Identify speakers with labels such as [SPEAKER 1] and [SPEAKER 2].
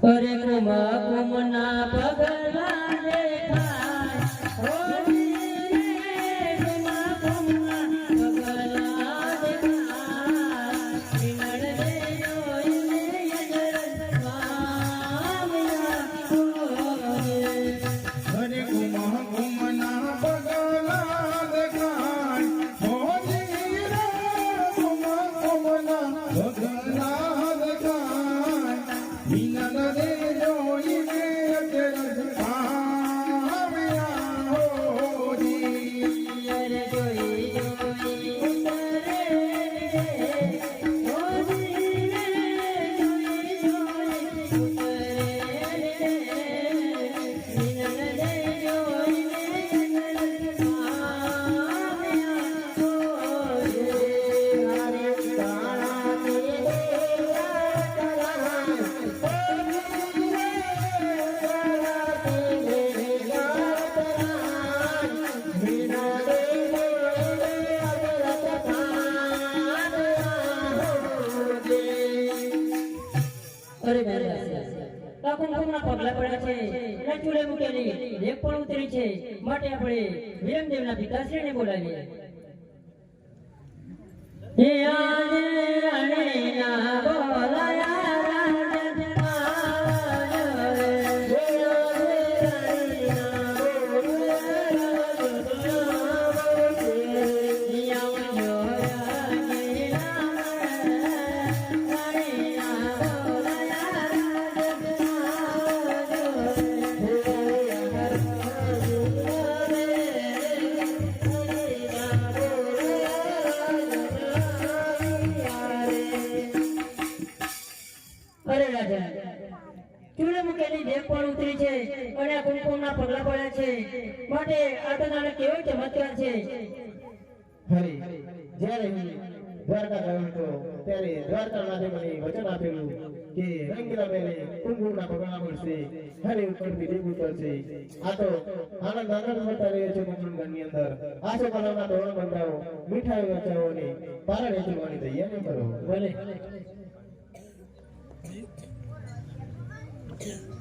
[SPEAKER 1] अरे कुमा कुमना पगला देखाय होली रे कुमा कुमना पगला देखाय इनड़ रे ओइले यजर स्वामिया होले
[SPEAKER 2] अरे कुमा कुमना पगला देखाय होली रे कुमा कुमना पगला
[SPEAKER 1] अरे कुमकुमના પગલા પડ્યા છે અને ચૂલે મૂકેલી દેખ પણ ઉતરી છે માટે આપણે વિરમદેવના પિતાશ્રીને બોલાવીએ હે આજે રણેના બોલાયા ચૂલે મૂકેલી દેખ પણ ઉતરી છે અને આ કુમકુમના પગલા પડ્યા છે માટે આ તો નાનો કેવો ચમત્કાર છે
[SPEAKER 3] હરી જ્યારે દ્વારકા ગયો હતો ત્યારે દ્વારકાનાથે મને વચન આપેલું કે રંગીલા મેલે કુમકુમના પગલા પડશે હરે ઉપરથી દેવ ઉતરશે આ તો આનંદ મળતા રહ્યો છે કુમકુમની અંદર આસો કલાના ધોરણ બંધાવો મીઠાઈ વેચાવો ને પારણ વેચવાની તૈયારી કરો
[SPEAKER 1] ભલે
[SPEAKER 2] Yeah.